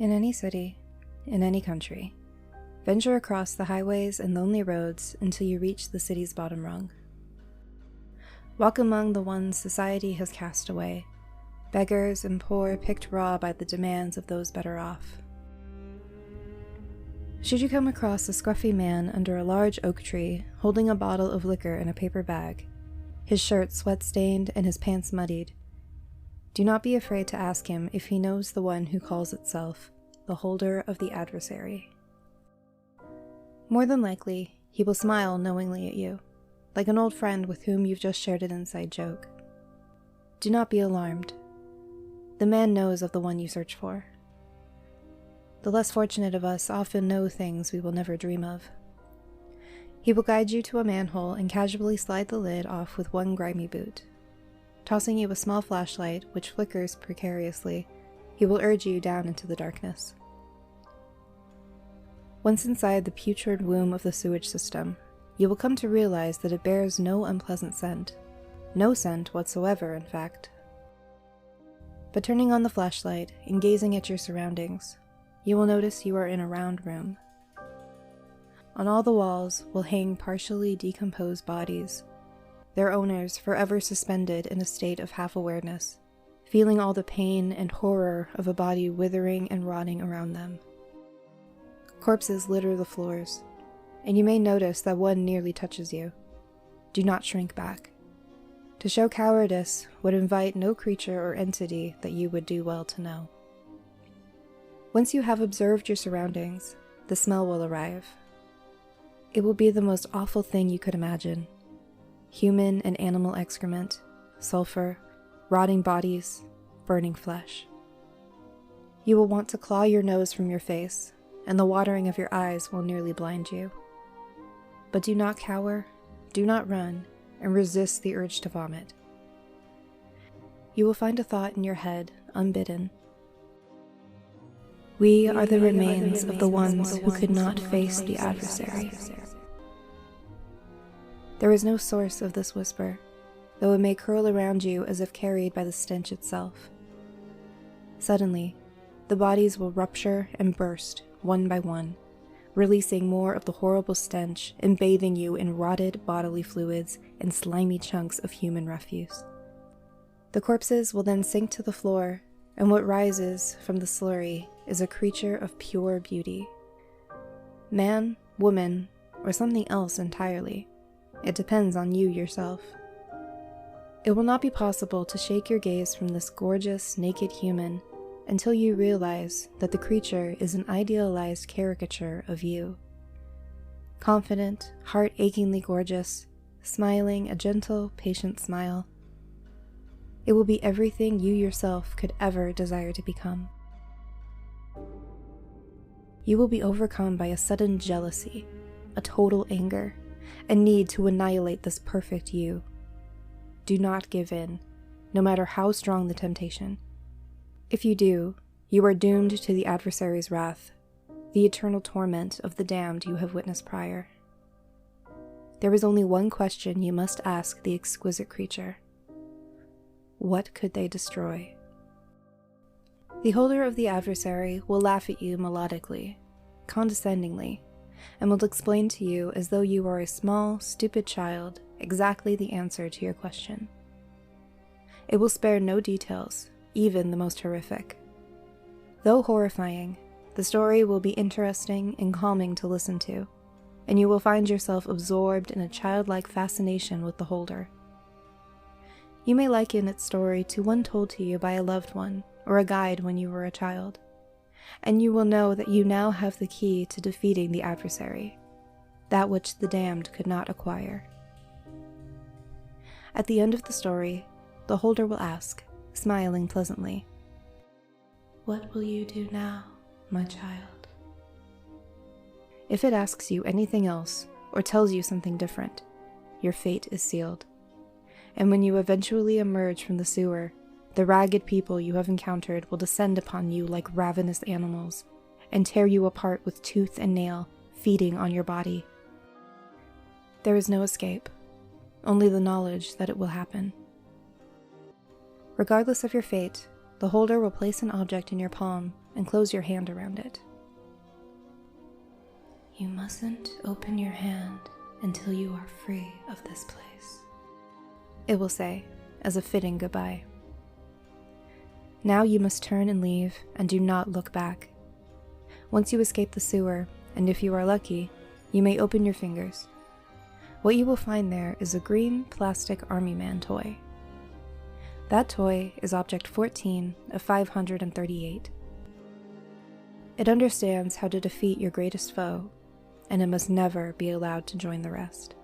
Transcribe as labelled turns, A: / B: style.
A: In any city, in any country, venture across the highways and lonely roads until you reach the city's bottom rung. Walk among the ones society has cast away, beggars and poor picked raw by the demands of those better off. Should you come across a scruffy man under a large oak tree holding a bottle of liquor in a paper bag, his shirt sweat-stained and his pants muddied, do not be afraid to ask him if he knows the one who calls itself the holder of the Adversary. More than likely, he will smile knowingly at you, like an old friend with whom you've just shared an inside joke. Do not be alarmed. The man knows of the one you search for. The less fortunate of us often know things we will never dream of. He will guide you to a manhole and casually slide the lid off with one grimy boot. Tossing you a small flashlight, which flickers precariously, he will urge you down into the darkness. Once inside the putrid womb of the sewage system, you will come to realize that it bears no unpleasant scent. No scent whatsoever, in fact. But turning on the flashlight and gazing at your surroundings, you will notice you are in a round room. On all the walls will hang partially decomposed bodies, their owners forever suspended in a state of half-awareness, feeling all the pain and horror of a body withering and rotting around them. Corpses litter the floors, and you may notice that one nearly touches you. Do not shrink back. To show cowardice would invite no creature or entity that you would do well to know. Once you have observed your surroundings, the smell will arrive. It will be the most awful thing you could imagine. Human and animal excrement, sulfur, rotting bodies, burning flesh. You will want to claw your nose from your face, and the watering of your eyes will nearly blind you. But do not cower, do not run, and resist the urge to vomit. You will find a thought in your head, unbidden. We are the remains of the ones who could not face the Adversary. There is no source of this whisper, though it may curl around you as if carried by the stench itself. Suddenly, the bodies will rupture and burst, one by one, releasing more of the horrible stench and bathing you in rotted bodily fluids and slimy chunks of human refuse. The corpses will then sink to the floor, and what rises from the slurry is a creature of pure beauty. Man, woman, or something else entirely. It depends on you yourself. It will not be possible to shake your gaze from this gorgeous, naked human until you realize that the creature is an idealized caricature of you. Confident, heart-achingly gorgeous, smiling a gentle, patient smile. It will be everything you yourself could ever desire to become. You will be overcome by a sudden jealousy, a total anger, a need to annihilate this perfect you. Do not give in, no matter how strong the temptation. If you do, you are doomed to the Adversary's wrath, the eternal torment of the damned you have witnessed prior. There is only one question you must ask the exquisite creature. What could they destroy? The holder of the Adversary will laugh at you melodically, condescendingly, and will explain to you as though you are a small, stupid child exactly the answer to your question. It will spare no details, even the most horrific. Though horrifying, the story will be interesting and calming to listen to, and you will find yourself absorbed in a childlike fascination with the holder. You may liken its story to one told to you by a loved one or a guide when you were a child, and you will know that you now have the key to defeating the Adversary, that which the damned could not acquire. At the end of the story, the holder will ask, smiling pleasantly, "What will you do now, my child?" If it asks you anything else, or tells you something different, your fate is sealed. And when you eventually emerge from the sewer, the ragged people you have encountered will descend upon you like ravenous animals, and tear you apart with tooth and nail, feeding on your body. There is no escape, only the knowledge that it will happen. Regardless of your fate, the holder will place an object in your palm and close your hand around it. "You mustn't open your hand until you are free of this place," it will say, as a fitting goodbye. Now you must turn and leave, and do not look back. Once you escape the sewer, and if you are lucky, you may open your fingers. What you will find there is a green plastic army man toy. That toy is object 14 of 538. It understands how to defeat your greatest foe, and it must never be allowed to join the rest.